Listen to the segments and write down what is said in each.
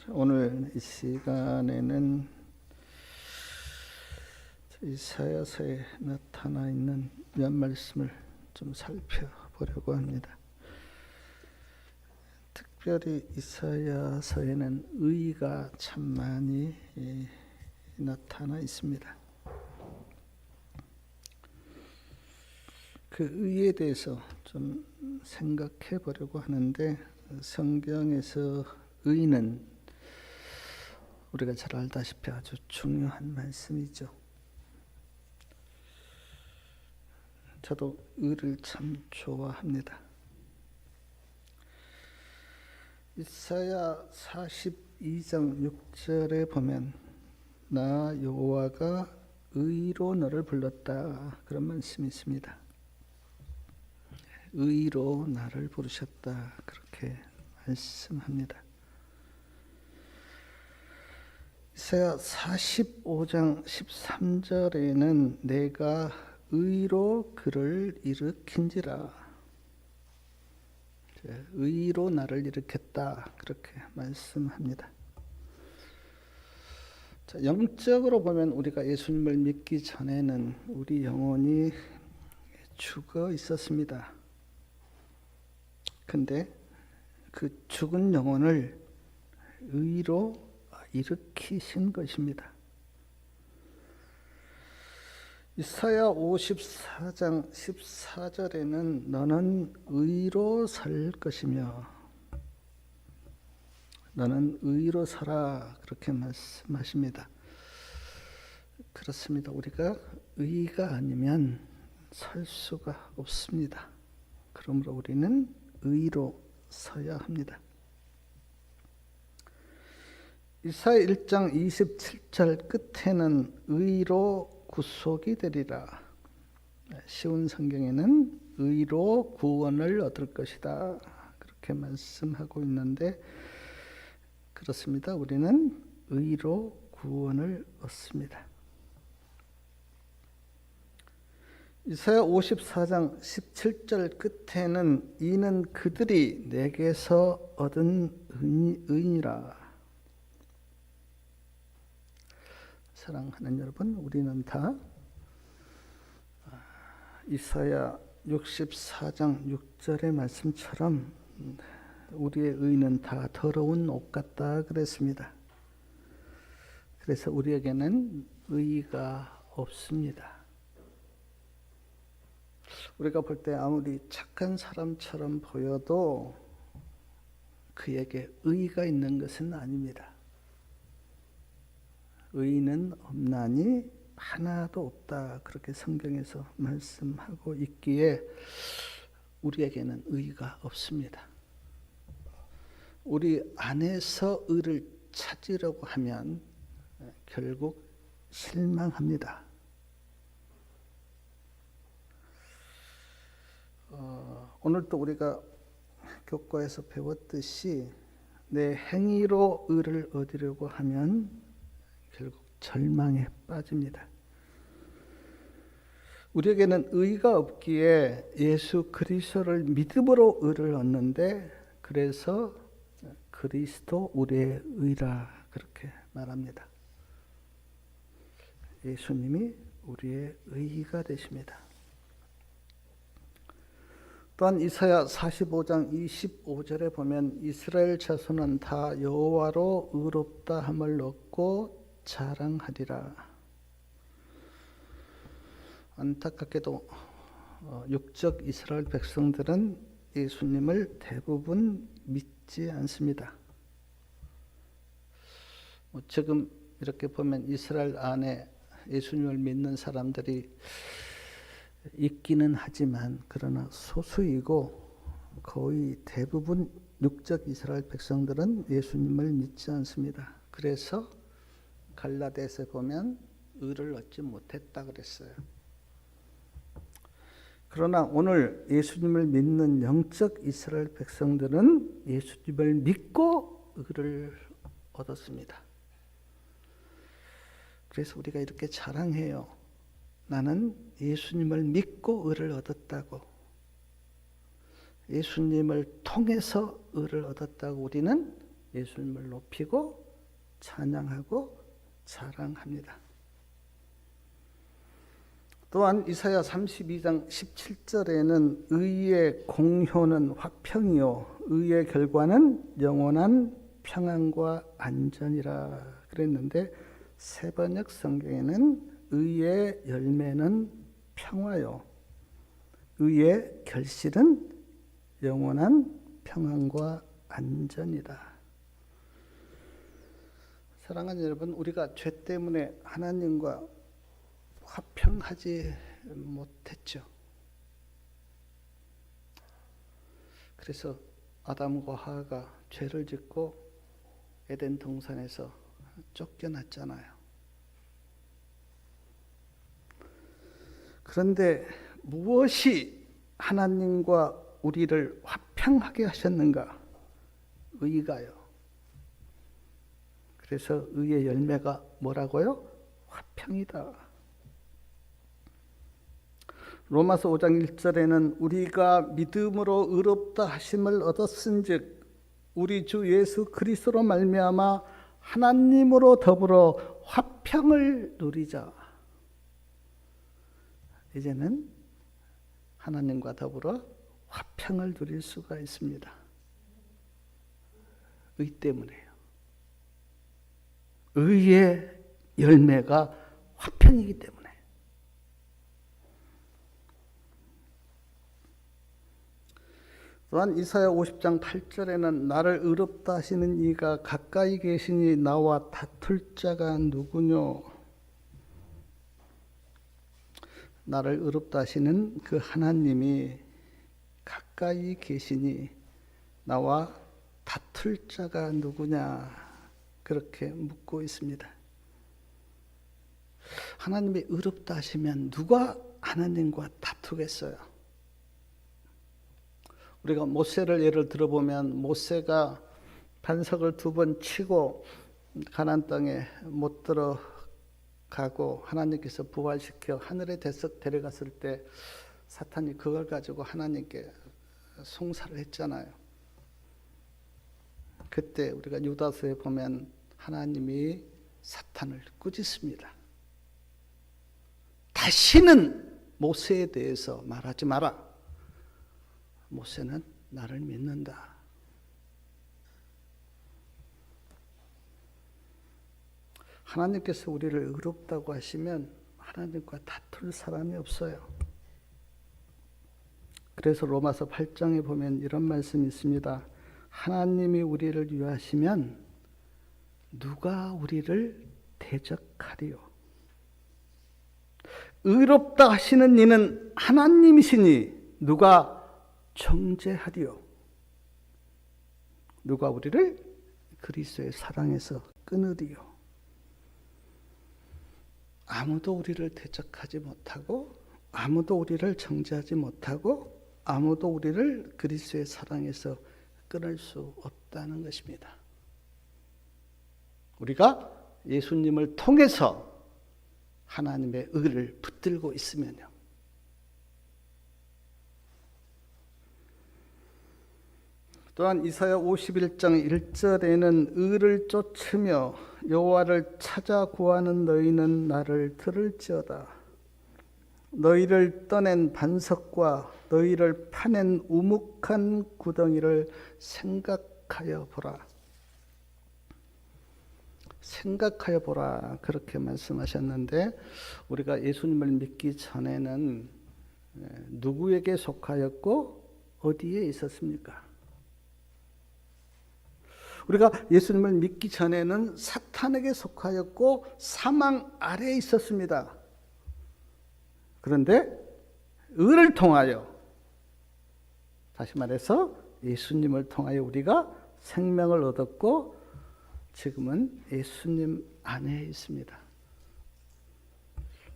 오늘 이 시간에는 이사야서에 나타나 있는 몇 말씀을 좀 살펴보려고 합니다. 특별히 이사야서에는 의가 참 많이 나타나 있습니다. 그 의에 대해서 좀 생각해 보려고 하는데, 성경에서 의는 우리가 잘 알다시피 아주 중요한 말씀이죠. 저도 의를 참 좋아합니다. 이사야 42장 6절에 보면 나 여호와가 의로 너를 불렀다, 그런 말씀이 있습니다. 의로 나를 부르셨다, 그렇게 말씀합니다. 이사야 45장 13절에는 내가 의로 그를 일으킨지라, 의로 나를 일으켰다, 그렇게 말씀합니다. 자, 영적으로 보면 우리가 예수님을 믿기 전에는 우리 영혼이 죽어 있었습니다. 근데 그 죽은 영혼을 의로 일으키신 것입니다. 이사야 54장 14절에는 너는 의로 설 것이며 너는 의로 서라, 그렇게 말씀하십니다. 그렇습니다. 우리가 의가 아니면 설 수가 없습니다. 그러므로 우리는 의로 서야 합니다. 이사야 1장 27절 끝에는 의로 구속이 되리라. 쉬운 성경에는 의로 구원을 얻을 것이다, 그렇게 말씀하고 있는데, 그렇습니다. 우리는 의로 구원을 얻습니다. 이사야 54장 17절 끝에는 이는 그들이 내게서 얻은 의니라. 사랑하는 여러분, 우리는 다 이사야 64장 6절의 말씀처럼 우리의 의는 다 더러운 옷 같다 그랬습니다. 그래서 우리에게는 의가 없습니다. 우리가 볼 때 아무리 착한 사람처럼 보여도 그에게 의가 있는 것은 아닙니다. 의는 없나니 하나도 없다, 그렇게 성경에서 말씀하고 있기에 우리에게는 의가 없습니다. 우리 안에서 의를 찾으려고 하면 결국 실망합니다. 오늘도 우리가 교과에서 배웠듯이 내 행위로 의를 얻으려고 하면 결국 절망에 빠집니다. 우리에게는 의가 없기에 예수 그리스도를 믿음으로 의를 얻는데, 그래서 그리스도 우리의 의라, 그렇게 말합니다. 예수님이 우리의 의가 되십니다. 또한 이사야 45장 25절에 보면 이스라엘 자손은 다 여호와로 의롭다 함을 얻고 자랑하리라. 안타깝게도 육적 이스라엘 백성들은 예수님을 대부분 믿지 않습니다. 지금 이렇게 보면 이스라엘 안에 예수님을 믿는 사람들이 있기는 하지만 그러나 소수이고, 거의 대부분 육적 이스라엘 백성들은 예수님을 믿지 않습니다. 그래서 갈라디아서에 보면 의를 얻지 못했다 그랬어요. 그러나 오늘 예수님을 믿는 영적 이스라엘 백성들은 예수님을 믿고 의를 얻었습니다. 그래서 우리가 이렇게 자랑해요. 나는 예수님을 믿고 의를 얻었다고, 예수님을 통해서 의를 얻었다고 우리는 예수님을 높이고 찬양하고 자랑합니다. 또한 이사야 32장 17절에는 의의 공효는 화평이요 의의 결과는 영원한 평안과 안전이라 그랬는데 새번역 성경에는 의의 열매는 평화요 의의 결실은 영원한 평안과 안전이다. 사랑하는 여러분, 우리가 죄 때문에 하나님과 화평하지 못했죠. 그래서 아담과 하와가 죄를 짓고 에덴 동산에서 쫓겨났잖아요. 그런데 무엇이 하나님과 우리를 화평하게 하셨는가? 의가요. 그래서 의의 열매가 뭐라고요? 화평이다. 로마서 5장 1절에는 우리가 믿음으로 의롭다 하심을 얻었은즉 우리 주 예수 그리스도로 말미암아 하나님으로 더불어 화평을 누리자. 이제는 하나님과 더불어 화평을 누릴 수가 있습니다. 의 때문에요. 의의 열매가 화평이기 때문에. 또한 이사야 50장 8절에는 나를 의롭다 하시는 이가 가까이 계시니 나와 다툴 자가 누구뇨? 나를 의롭다 하시는 그 하나님이 가까이 계시니 나와 다툴 자가 누구냐? 그렇게 묻고 있습니다. 하나님이 의롭다 하시면 누가 하나님과 다투겠어요? 우리가 모세를 예를 들어보면 모세가 반석을 2번 치고 가나안 땅에 못 들어가고 하나님께서 부활시켜 하늘의 대석 데려갔을 때 사탄이 그걸 가지고 하나님께 송사를 했잖아요. 그때 우리가 유다서에 보면 하나님이 사탄을 꾸짖습니다. 다시는 모세에 대해서 말하지 마라. 모세는 나를 믿는다. 하나님께서 우리를 의롭다고 하시면 하나님과 다툴 사람이 없어요. 그래서 로마서 8장에 보면 이런 말씀이 있습니다. 하나님이 우리를 위하시면 누가 우리를 대적하리요? 의롭다 하시는 이는 하나님이시니 누가 정죄하리요? 누가 우리를 그리스도의 사랑에서 끊으리요? 아무도 우리를 대적하지 못하고 아무도 우리를 정죄하지 못하고 아무도 우리를 그리스도의 사랑에서 끊을 수 없다는 것입니다. 우리가 예수님을 통해서 하나님의 의를 붙들고 있으면요. 또한 이사야 51장 1절에는 의를 쫓으며 여호와를 찾아 구하는 너희는 나를 들을지어다. 너희를 떠낸 반석과 너희를 파낸 우묵한 구덩이를 생각하여 보라. 생각하여 보라 그렇게 말씀하셨는데 우리가 예수님을 믿기 전에는 누구에게 속하였고 어디에 있었습니까? 우리가 예수님을 믿기 전에는 사탄에게 속하였고 사망 아래에 있었습니다. 그런데 의를 통하여, 다시 말해서 예수님을 통하여 우리가 생명을 얻었고 지금은 예수님 안에 있습니다.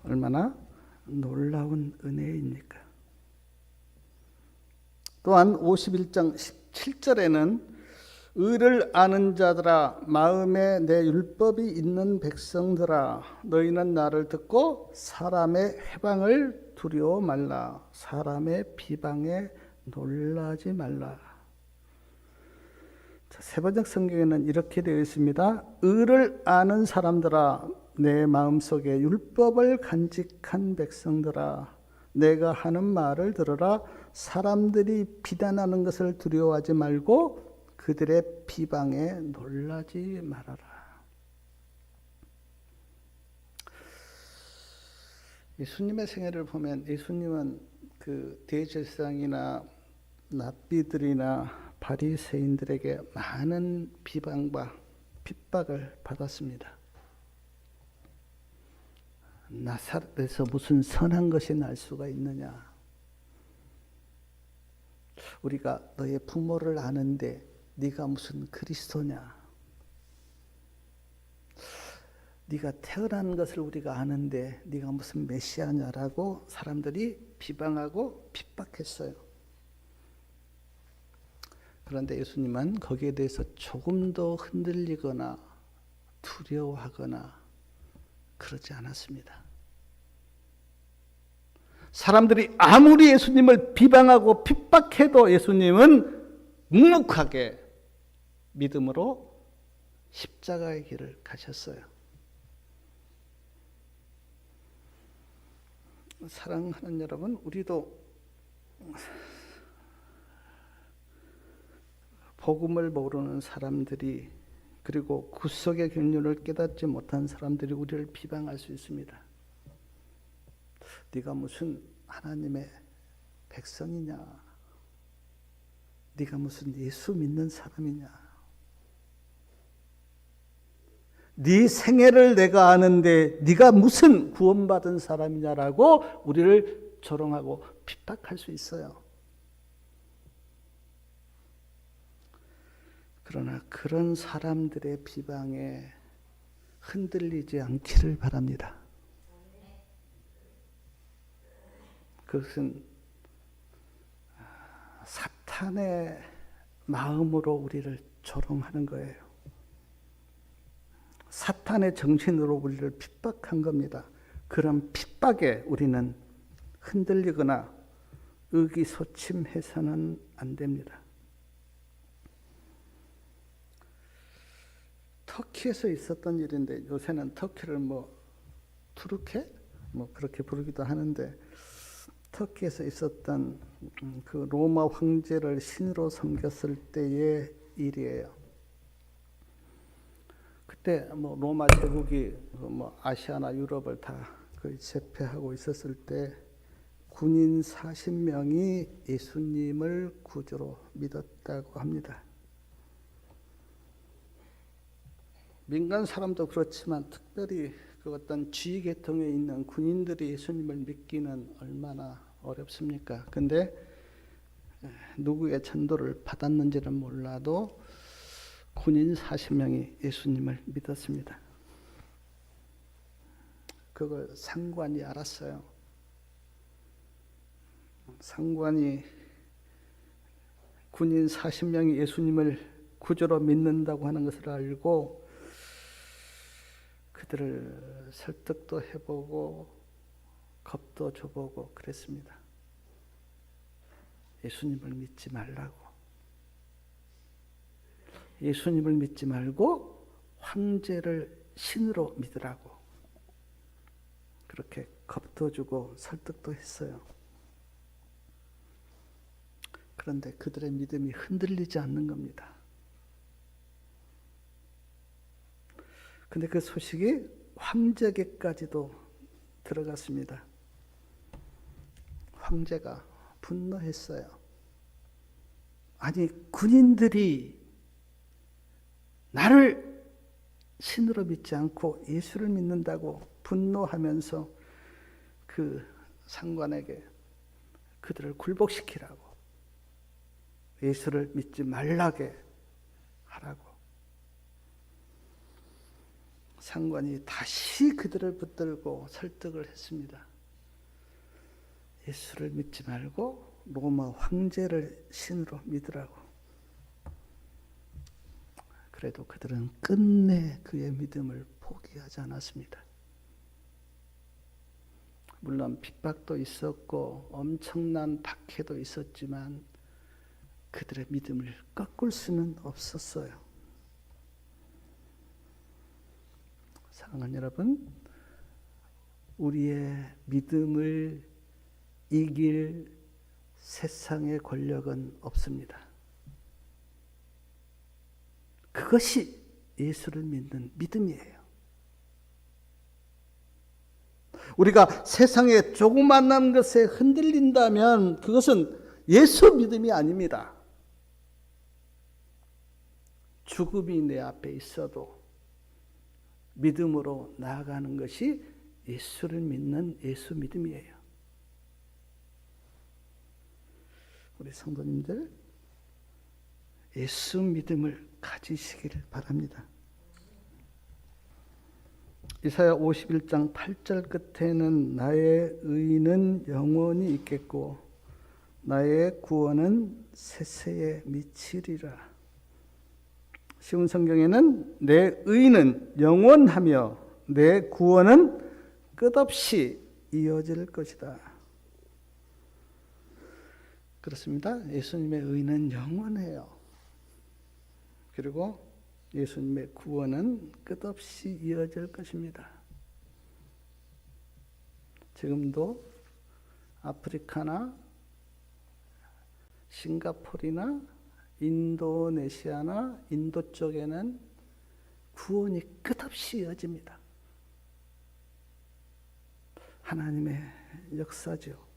얼마나 놀라운 은혜입니까? 또한 51장 17절에는 의를 아는 자들아, 마음에 내 율법이 있는 백성들아, 너희는 나를 듣고 사람의 회방을 두려워 말라. 사람의 비방에 놀라지 말라. 자, 세번역 성경에는 이렇게 되어 있습니다. 의를 아는 사람들아, 내 마음속에 율법을 간직한 백성들아, 내가 하는 말을 들으라. 사람들이 비난하는 것을 두려워하지 말고 그들의 비방에 놀라지 말아라. 예수님의 생애를 보면 예수님은 그 대제사장이나 랍비들이나 바리새인들에게 많은 비방과 핍박을 받았습니다. 나사렛에서 무슨 선한 것이 날 수가 있느냐? 우리가 너의 부모를 아는데 네가 무슨 그리스도냐? 네가 태어난 것을 우리가 아는데 네가 무슨 메시아냐라고 사람들이 비방하고 핍박했어요. 그런데 예수님은 거기에 대해서 조금 더 흔들리거나 두려워하거나 그러지 않았습니다. 사람들이 아무리 예수님을 비방하고 핍박해도 예수님은 묵묵하게 믿음으로 십자가의 길을 가셨어요. 사랑하는 여러분, 우리도 복음을 모르는 사람들이, 그리고 구속의 경륜을 깨닫지 못한 사람들이 우리를 비방할 수 있습니다. 네가 무슨 하나님의 백성이냐? 네가 무슨 예수 믿는 사람이냐? 네 생애를 내가 아는데 네가 무슨 구원받은 사람이냐라고 우리를 조롱하고 핍박할 수 있어요. 그러나 그런 사람들의 비방에 흔들리지 않기를 바랍니다. 그것은 사탄의 마음으로 우리를 조롱하는 거예요. 사탄의 정신으로 우리를 핍박한 겁니다. 그런 핍박에 우리는 흔들리거나 의기소침해서는 안 됩니다. 터키에서 있었던 일인데, 요새는 터키를 투르케? 그렇게 부르기도 하는데, 터키에서 있었던 그 로마 황제를 신으로 섬겼을 때의 일이에요. 그때 로마 제국이 아시아나 유럽을 다 거의 제패하고 있었을 때 군인 40명이 예수님을 구주로 믿었다고 합니다. 민간 사람도 그렇지만 특별히 그 어떤 지휘 계통에 있는 군인들이 예수님을 믿기는 얼마나 어렵습니까? 근데 누구의 전도를 받았는지는 몰라도 군인 40명이 예수님을 믿었습니다. 그걸 상관이 알았어요. 상관이 군인 40명이 예수님을 구주로 믿는다고 하는 것을 알고 그들을 설득도 해보고 겁도 줘보고 그랬습니다. 예수님을 믿지 말라고. 예수님을 믿지 말고 황제를 신으로 믿으라고. 그렇게 겁도 주고 설득도 했어요. 그런데 그들의 믿음이 흔들리지 않는 겁니다. 근데 그 소식이 황제에게까지도 들어갔습니다. 황제가 분노했어요. 아니, 군인들이 나를 신으로 믿지 않고 예수를 믿는다고 분노하면서 그 상관에게 그들을 굴복시키라고, 예수를 믿지 말라게 하라고. 상관이 다시 그들을 붙들고 설득을 했습니다. 예수를 믿지 말고 로마 황제를 신으로 믿으라고. 그래도 그들은 끝내 그의 믿음을 포기하지 않았습니다. 물론 핍박도 있었고 엄청난 박해도 있었지만 그들의 믿음을 꺾을 수는 없었어요. 사랑하는 여러분, 우리의 믿음을 이길 세상의 권력은 없습니다. 그것이 예수를 믿는 믿음이에요. 우리가 세상의 조그만한 것에 흔들린다면 그것은 예수 믿음이 아닙니다. 죽음이 내 앞에 있어도 믿음으로 나아가는 것이 예수를 믿는 예수 믿음이에요. 우리 성도님들, 예수 믿음을 가지시길 바랍니다. 이사야 51장 8절 끝에는 나의 의는 영원히 있겠고 나의 구원은 세세에 미치리라. 쉬운 성경에는 내 의는 영원하며 내 구원은 끝없이 이어질 것이다. 그렇습니다. 예수님의 의는 영원해요. 그리고 예수님의 구원은 끝없이 이어질 것입니다. 지금도 아프리카나 싱가포르나 인도네시아나 인도 쪽에는 구원이 끝없이 이어집니다. 하나님의 역사죠.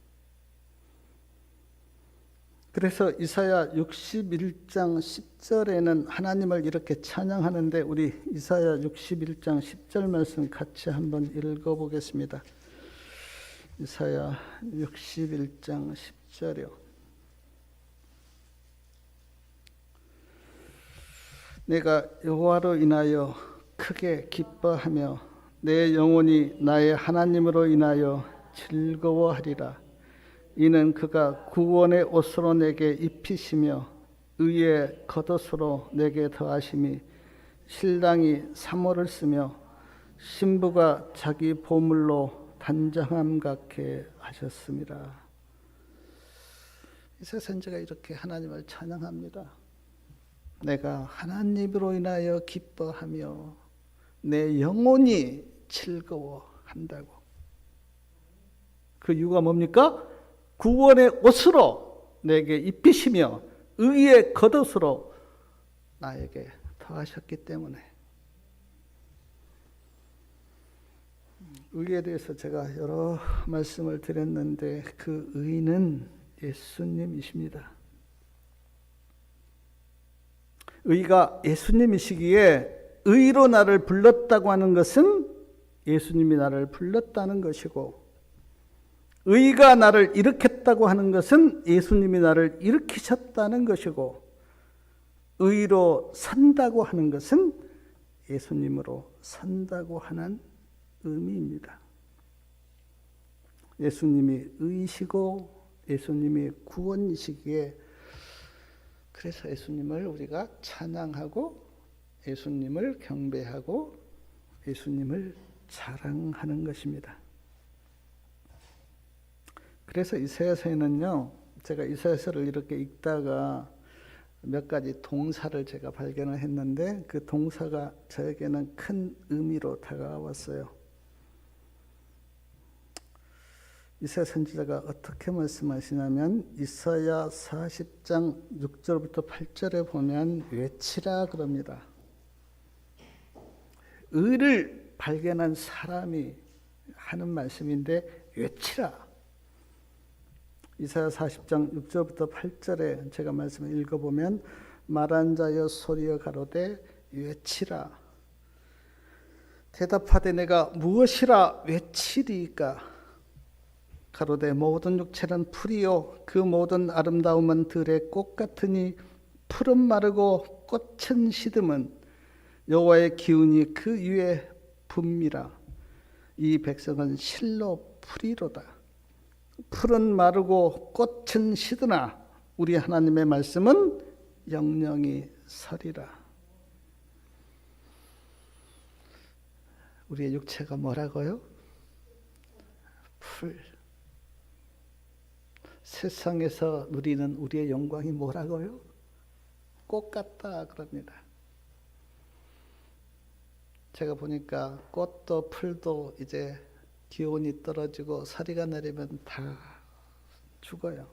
그래서 이사야 61장 10절에는 하나님을 이렇게 찬양하는데 우리 이사야 61장 10절 말씀 같이 한번 읽어보겠습니다. 이사야 61장 10절이요. 내가 여호와로 인하여 크게 기뻐하며 내 영혼이 나의 하나님으로 인하여 즐거워하리라. 이는 그가 구원의 옷으로 내게 입히시며 의의 겉옷으로 내게 더하심이 신랑이 사모를 쓰며 신부가 자기 보물로 단장함 같게 하셨습니다. 이사야 선지자가 이렇게 하나님을 찬양합니다. 내가 하나님으로 인하여 기뻐하며 내 영혼이 즐거워한다고. 그 이유가 뭡니까? 구원의 옷으로 내게 입히시며 의의 겉옷으로 나에게 더하셨기 때문에. 의에 대해서 제가 여러 말씀을 드렸는데 그 의는 예수님이십니다. 의가 예수님이시기에 의로 나를 불렀다고 하는 것은 예수님이 나를 불렀다는 것이고, 의가 나를 일으켰다고 하는 것은 예수님이 나를 일으키셨다는 것이고, 의로 산다고 하는 것은 예수님으로 산다고 하는 의미입니다. 예수님이 의이시고 예수님이 구원이시기에 그래서 예수님을 우리가 찬양하고 예수님을 경배하고 예수님을 자랑하는 것입니다. 그래서 이사야서에는요, 제가 이사야서를 이렇게 읽다가 몇 가지 동사를 제가 발견을 했는데 그 동사가 저에게는 큰 의미로 다가왔어요. 이사야 선지자가 어떻게 말씀하시냐면 이사야 40장 6절부터 8절에 보면 외치라 그럽니다. 의를 발견한 사람이 하는 말씀인데 외치라. 이사야 40장 6절부터 8절에 제가 말씀을 읽어보면 말한 자여 소리여 가로되 외치라. 대답하되 내가 무엇이라 외치리이까. 가로되 모든 육체는 풀이요 그 모든 아름다움은 들의 꽃 같으니 풀은 마르고 꽃은 시듬은 여호와의 기운이 그 위에 붑니라. 이 백성은 실로 풀이로다. 풀은 마르고 꽃은 시드나 우리 하나님의 말씀은 영영이 서리라. 우리의 육체가 뭐라고요? 풀. 세상에서 누리는 우리의 영광이 뭐라고요? 꽃 같다 그럽니다. 제가 보니까 꽃도 풀도 이제 기온이 떨어지고 서리가 내리면 다 죽어요.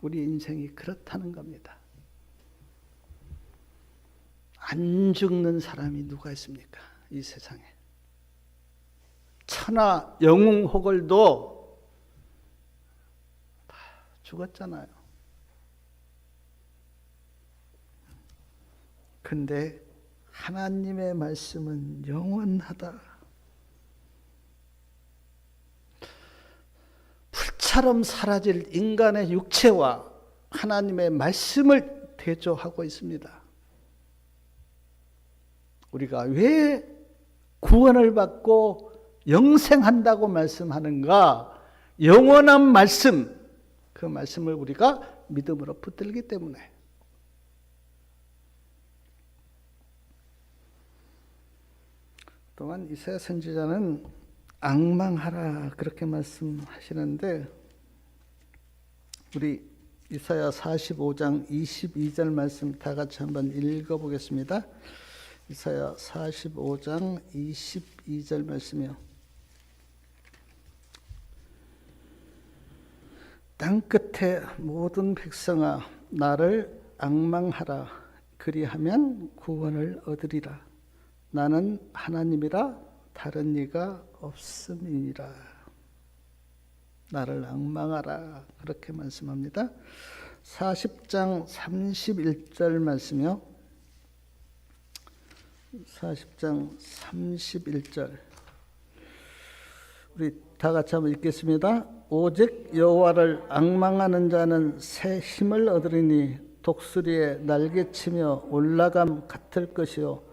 우리 인생이 그렇다는 겁니다. 안 죽는 사람이 누가 있습니까? 이 세상에. 천하 영웅 호걸도 다 죽었잖아요. 근데 하나님의 말씀은 영원하다. 불처럼 사라질 인간의 육체와 하나님의 말씀을 대조하고 있습니다. 우리가 왜 구원을 받고 영생한다고 말씀하는가? 영원한 말씀, 그 말씀을 우리가 믿음으로 붙들기 때문에. 또한 이사야 선지자는 앙망하라 그렇게 말씀하시는데, 우리 이사야 45장 22절 말씀 다 같이 한번 읽어보겠습니다. 이사야 45장 22절 말씀이요. 땅끝의 모든 백성아 나를 앙망하라. 그리하면 구원을 얻으리라. 나는 하나님이라 다른 이가 없음이니라. 나를 앙망하라 그렇게 말씀합니다. 40장 31절 말씀이요. 40장 31절 우리 다 같이 한번 읽겠습니다. 오직 여호와를 앙망하는 자는 새 힘을 얻으리니 독수리의 날개치며 올라감 같을 것이요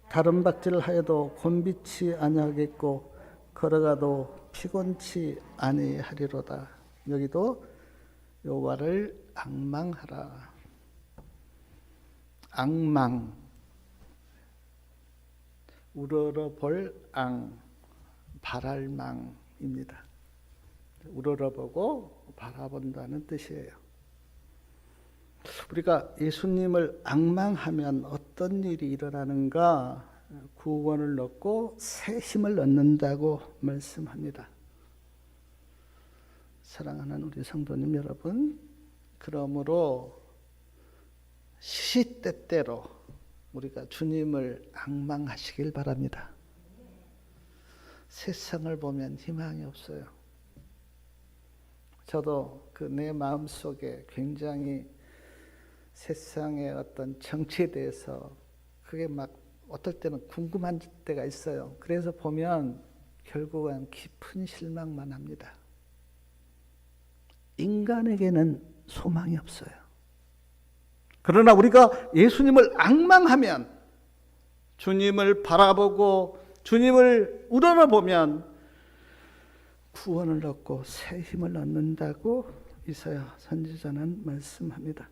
다른 박질을 하여도 곤비치 아니하겠고 걸어가도 피곤치 아니하리로다. 여기도 여호와를 앙망하라. 앙망, 우러러볼 앙, 바랄망입니다. 우러러보고 바라본다는 뜻이에요. 우리가 예수님을 앙망하면 어떤 일이 일어나는가? 구원을 얻고 새 힘을 얻는다고 말씀합니다. 사랑하는 우리 성도님 여러분, 그러므로 시시때때로 우리가 주님을 앙망하시길 바랍니다. 세상을 보면 희망이 없어요. 저도 그 내 마음속에 굉장히 세상의 어떤 정치에 대해서 그게 막 어떨 때는 궁금한 때가 있어요. 그래서 보면 결국은 깊은 실망만 합니다. 인간에게는 소망이 없어요. 그러나 우리가 예수님을 앙망하면, 주님을 바라보고 주님을 우러러보면 구원을 얻고 새 힘을 얻는다고 이사야 선지자는 말씀합니다.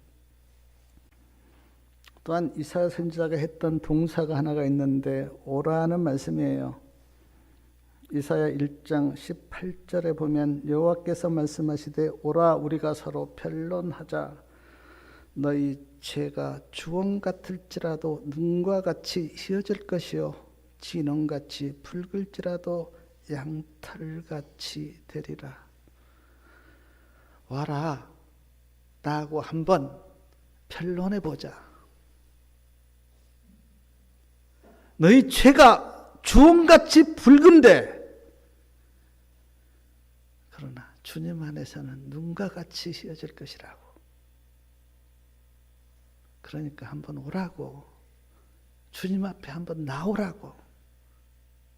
또한 이사야 선지자가 했던 동사가 하나가 있는데 오라는 말씀이에요. 이사야 1장 18절에 보면 여호와께서 말씀하시되 오라 우리가 서로 변론하자. 너희 죄가 주홍 같을지라도 눈과 같이 희어질 것이요 진홍같이 붉을지라도 양털같이 되리라. 와라 나하고 한번 변론해보자. 너희 죄가 주홍같이 붉은데 그러나 주님 안에서는 눈과 같이 희어질 것이라고. 그러니까 한번 오라고, 주님 앞에 한번 나오라고,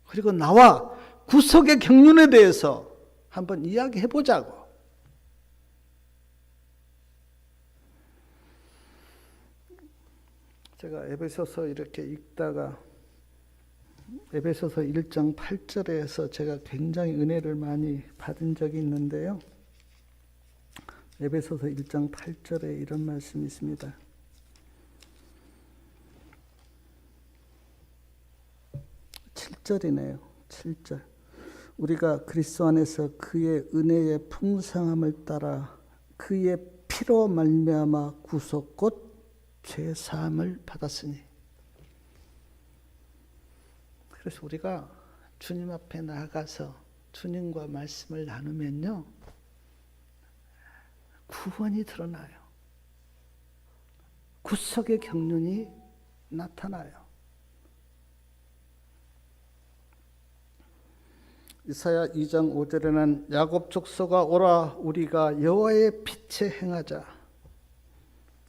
그리고 나와 구속의 경륜에 대해서 한번 이야기해보자고. 제가 에베소서 이렇게 읽다가 에베소서 1장 8절에서 제가 굉장히 은혜를 많이 받은 적이 있는데요. 에베소서 1장 8절에 이런 말씀이 있습니다. 7절이네요. 7절. 우리가 그리스도 안에서 그의 은혜의 풍성함을 따라 그의 피로 말미암아 구속 곧 죄사함을 받았으니. 그래서 우리가 주님 앞에 나아가서 주님과 말씀을 나누면요, 구원이 드러나요. 구속의 경륜이 나타나요. 이사야 2장 5절에는 야곱 족속아 오라 우리가 여호와의 빛에 행하자.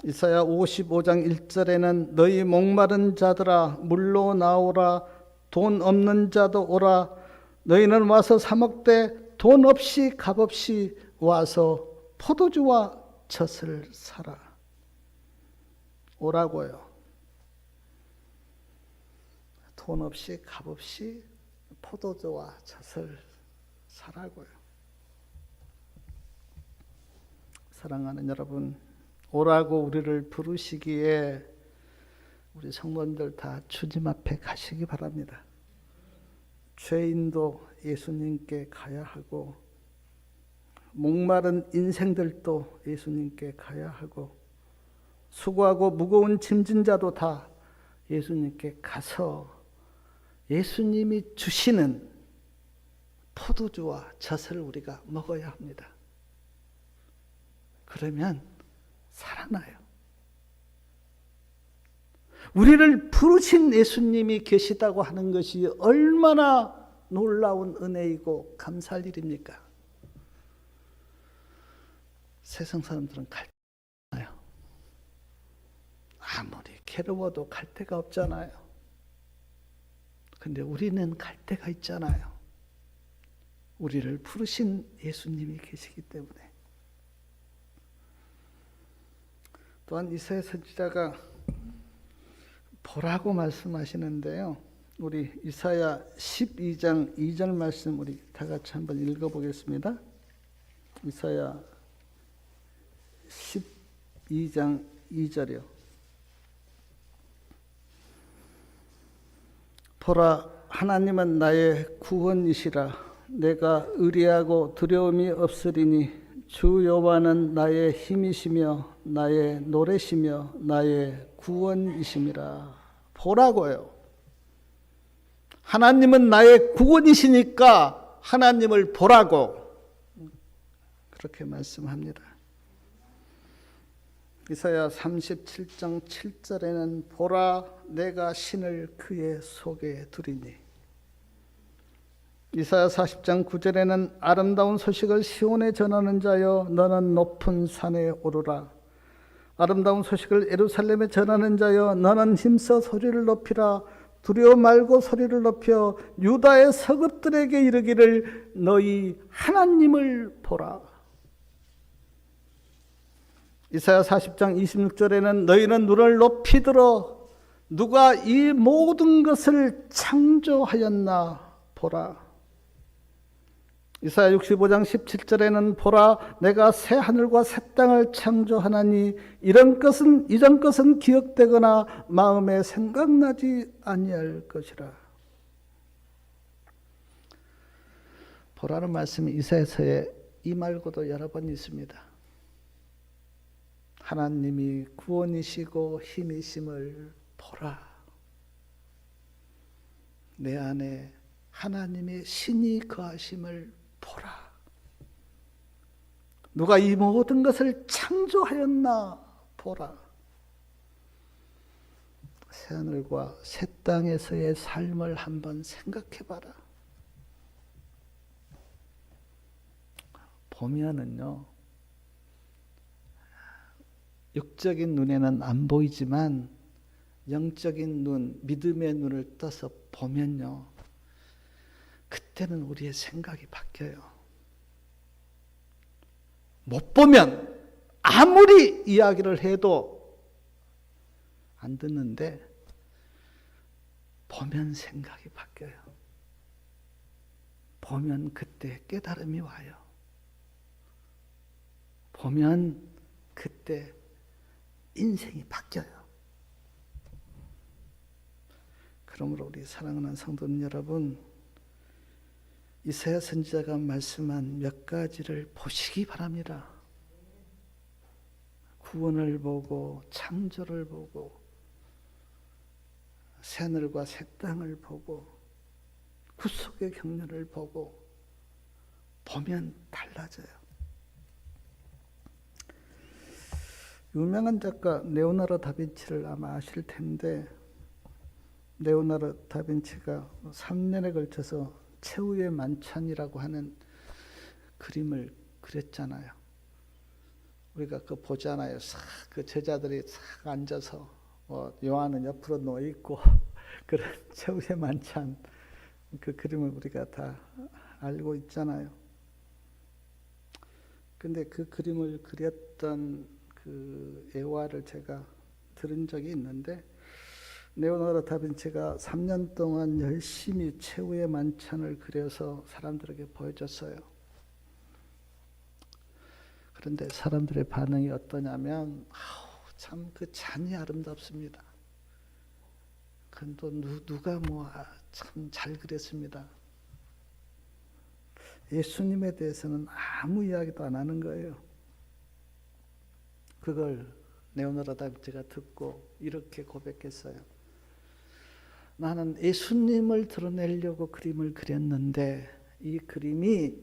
이사야 55장 1절에는 너희 목마른 자들아 물로 나오라 돈 없는 자도 오라 너희는 와서 사 먹되 돈 없이 값 없이 와서 포도주와 젖을 사라. 오라고요. 돈 없이 값 없이 포도주와 젖을 사라고요. 사랑하는 여러분, 오라고 우리를 부르시기에 우리 성도님들 다 주님 앞에 가시기 바랍니다. 죄인도 예수님께 가야 하고 목마른 인생들도 예수님께 가야 하고 수고하고 무거운 짐진 자도 다 예수님께 가서 예수님이 주시는 포도주와 젖을 우리가 먹어야 합니다. 그러면 살아나요. 우리를 부르신 예수님이 계시다고 하는 것이 얼마나 놀라운 은혜이고 감사할 일입니까? 세상 사람들은 갈 데가 없잖아요. 아무리 괴로워도 갈 데가 없잖아요. 근데 우리는 갈 데가 있잖아요. 우리를 부르신 예수님이 계시기 때문에. 또한 이사야 선지자가 보라고 말씀하시는데요. 우리 이사야 12장 2절 말씀 우리 다 같이 한번 읽어보겠습니다. 이사야 12장 2절이요. 보라, 하나님은 나의 구원이시라. 내가 의리하고 두려움이 없으리니 주 여호와는 나의 힘이시며 나의 노래시며 나의 구원이심이라. 보라고요. 하나님은 나의 구원이시니까 하나님을 보라고 그렇게 말씀합니다. 이사야 37장 7절에는 보라 내가 신을 그의 속에 두리니. 이사야 40장 9절에는 아름다운 소식을 시온에 전하는 자여 너는 높은 산에 오르라. 아름다운 소식을 예루살렘에 전하는 자여 너는 힘써 소리를 높이라. 두려워 말고 소리를 높여 유다의 서급들에게 이르기를 너희 하나님을 보라. 이사야 40장 26절에는 너희는 눈을 높이 들어 누가 이 모든 것을 창조하였나 보라. 이사야 65장 17절에는 보라 내가 새 하늘과 새 땅을 창조하나니 이전 것은 기억되거나 마음에 생각나지 아니할 것이라. 보라는 말씀이 이사야서에 이 말고도 여러 번 있습니다. 하나님이 구원이시고 힘이심을 보라. 내 안에 하나님의 신이 거하심을 보라. 누가 이 모든 것을 창조하였나 보라. 새하늘과 새 땅에서의 삶을 한번 생각해봐라. 보면은요, 육적인 눈에는 안 보이지만 영적인 눈, 믿음의 눈을 떠서 보면요, 그때는 우리의 생각이 바뀌어요. 못 보면 아무리 이야기를 해도 안 듣는데 보면 생각이 바뀌어요. 보면 그때 깨달음이 와요. 보면 그때 인생이 바뀌어요. 그러므로 우리 사랑하는 성도님 여러분, 이사야 선지자가 말씀한 몇 가지를 보시기 바랍니다. 구원을 보고 창조를 보고 새하늘과 새 땅을 보고 구속의 경륜을 보고 보면 달라져요. 유명한 작가 레오나르도 다빈치를 아마 아실 텐데, 레오나르도 다빈치가 3년에 걸쳐서 최후의 만찬이라고 하는 그림을 그렸잖아요. 우리가 그거 보잖아요. 그 제자들이 싹 앉아서 요한은 옆으로 누워 있고 그런 최후의 만찬, 그 그림을 우리가 다 알고 있잖아요. 근데 그 그림을 그렸던 그 애화를 제가 들은 적이 있는데, 레오나르도 다빈치가 3년 동안 열심히 최후의 만찬을 그려서 사람들에게 보여줬어요. 그런데 사람들의 반응이 어떠냐면, 참 그 잔이 아름답습니다. 또 누가 참 잘 그렸습니다. 예수님에 대해서는 아무 이야기도 안 하는 거예요. 그걸 레오나르도 다빈치가 듣고 이렇게 고백했어요. 나는 예수님을 드러내려고 그림을 그렸는데 이 그림이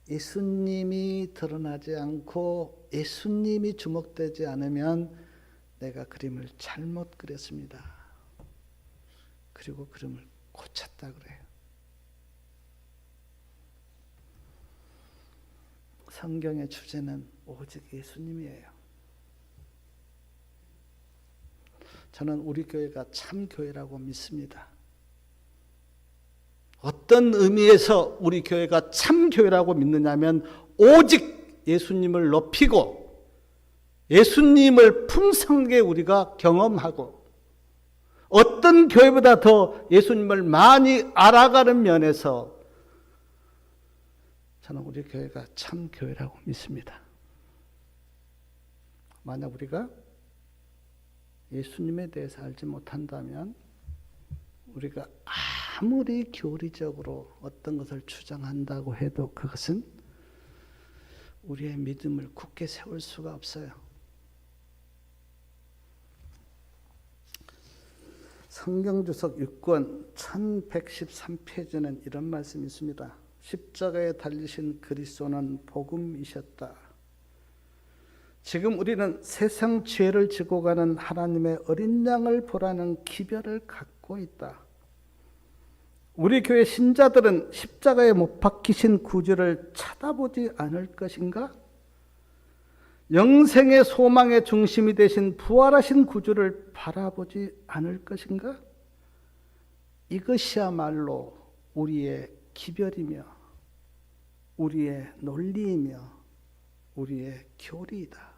예수님이 드러나지 않고 예수님이 주목되지 않으면 내가 그림을 잘못 그렸습니다. 그리고 그림을 고쳤다 그래요. 성경의 주제는 오직 예수님이에요. 저는 우리 교회가 참 교회라고 믿습니다. 어떤 의미에서 우리 교회가 참 교회라고 믿느냐면, 오직 예수님을 높이고 예수님을 풍성하게 우리가 경험하고, 어떤 교회보다 더 예수님을 많이 알아가는 면에서 저는 우리 교회가 참 교회라고 믿습니다. 만약 우리가 예수님에 대해서 알지 못한다면, 우리가 아무리 교리적으로 어떤 것을 주장한다고 해도 그것은 우리의 믿음을 굳게 세울 수가 없어요. 성경주석 6권 1113페이지는 이런 말씀이 있습니다. 십자가에 달리신 그리스도는 복음이셨다. 지금 우리는 세상 죄를 지고 가는 하나님의 어린 양을 보라는 기별을 갖고 있다. 우리 교회 신자들은 십자가에 못 박히신 구주를 쳐다보지 않을 것인가? 영생의 소망의 중심이 되신 부활하신 구주를 바라보지 않을 것인가? 이것이야말로 우리의 기별이며 우리의 논리이며 우리의 교리이다.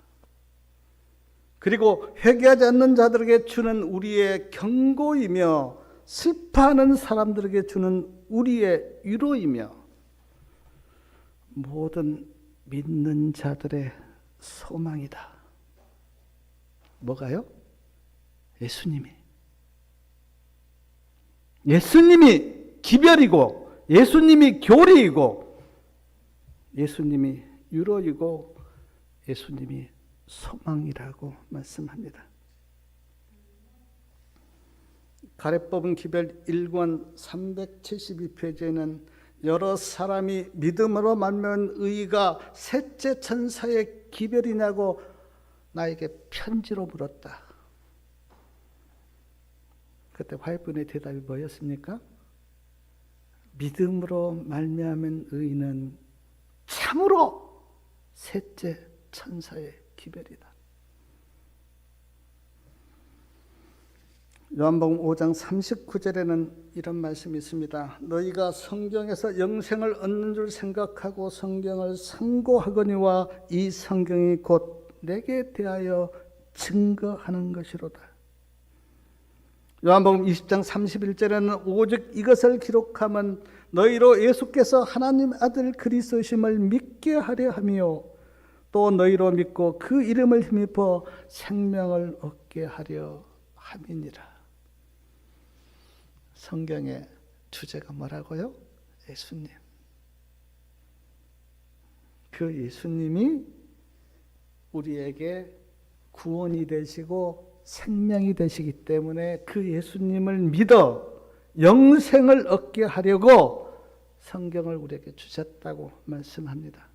그리고 회개하지 않는 자들에게 주는 우리의 경고이며 슬퍼하는 사람들에게 주는 우리의 위로이며 모든 믿는 자들의 소망이다. 뭐가요? 예수님이 기별이고, 예수님이 교리이고, 예수님이 위로이고, 예수님이 소망이라고 말씀합니다. 가래법은 기별 1권 372페이지에는 여러 사람이 믿음으로 만면 의가 셋째 천사의 기별이냐고 나에게 편지로 물었다. 그때 화해분의 대답이 뭐였습니까? 믿음으로 말미암은 의는 참으로 셋째 천사의 기별이다. 요한복음 5장 39절에는 이런 말씀이 있습니다. 너희가 성경에서 영생을 얻는 줄 생각하고 성경을 상고하거니와 이 성경이 곧 내게 대하여 증거하는 것이로다. 요한복음 20장 31절에는 오직 이것을 기록하면 너희로 예수께서 하나님 아들 그리스도심을 믿게 하려 하며 또 너희로 믿고 그 이름을 힘입어 생명을 얻게 하려 함이니라. 성경의 주제가 뭐라고요? 예수님. 그 예수님이 우리에게 구원이 되시고 생명이 되시기 때문에 그 예수님을 믿어 영생을 얻게 하려고 성경을 우리에게 주셨다고 말씀합니다.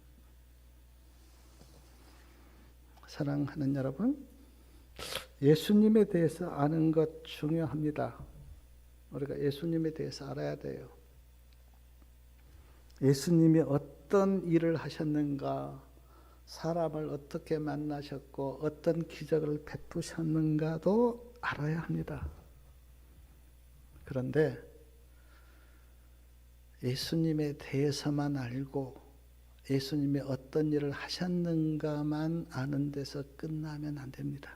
사랑하는 여러분, 예수님에 대해서 아는 것 중요합니다. 우리가 예수님에 대해서 알아야 돼요. 예수님이 어떤 일을 하셨는가, 사람을 어떻게 만나셨고 어떤 기적을 베푸셨는가도 알아야 합니다. 그런데 예수님에 대해서만 알고 예수님이 어떤 일을 하셨는가만 아는 데서 끝나면 안 됩니다.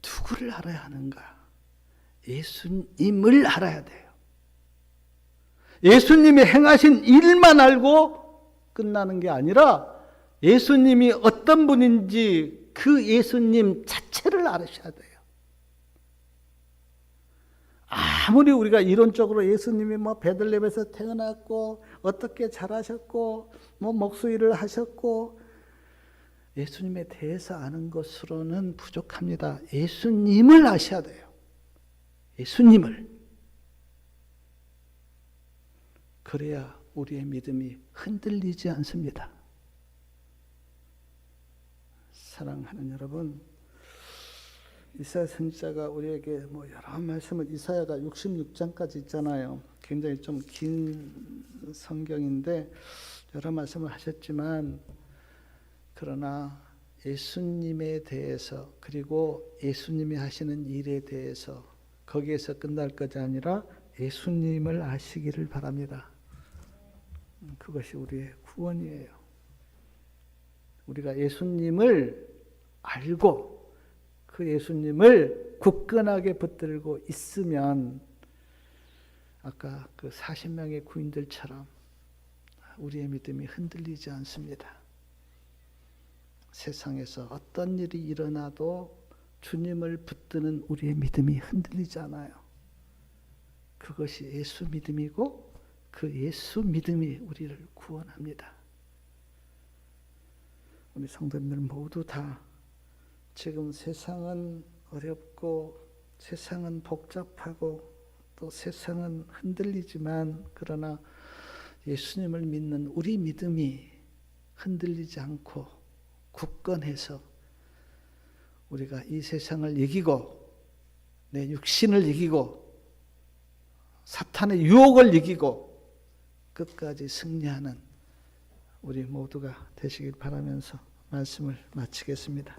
누구를 알아야 하는가? 예수님을 알아야 돼요. 예수님이 행하신 일만 알고 끝나는 게 아니라 예수님이 어떤 분인지 그 예수님 자체를 알으셔야 돼요. 아무리 우리가 이론적으로 예수님이 베들레헴에서 태어났고 어떻게 자라셨고 목수일을 하셨고 예수님에 대해서 아는 것으로는 부족합니다. 예수님을 아셔야 돼요. 예수님을. 그래야 우리의 믿음이 흔들리지 않습니다. 사랑하는 여러분, 이사야 선지자가 우리에게 여러 말씀을, 이사야가 66장까지 있잖아요. 굉장히 좀 긴 성경인데 여러 말씀을 하셨지만, 그러나 예수님에 대해서 그리고 예수님이 하시는 일에 대해서 거기에서 끝날 것이 아니라 예수님을 아시기를 바랍니다. 그것이 우리의 구원이에요. 우리가 예수님을 알고 그 예수님을 굳건하게 붙들고 있으면 아까 그 40명의 구인들처럼 우리의 믿음이 흔들리지 않습니다. 세상에서 어떤 일이 일어나도 주님을 붙드는 우리의 믿음이 흔들리지 않아요. 그것이 예수 믿음이고 그 예수 믿음이 우리를 구원합니다. 우리 성도님들 모두 다 지금 세상은 어렵고 세상은 복잡하고 또 세상은 흔들리지만 그러나 예수님을 믿는 우리 믿음이 흔들리지 않고 굳건해서 우리가 이 세상을 이기고 내 육신을 이기고 사탄의 유혹을 이기고 끝까지 승리하는 우리 모두가 되시길 바라면서 말씀을 마치겠습니다.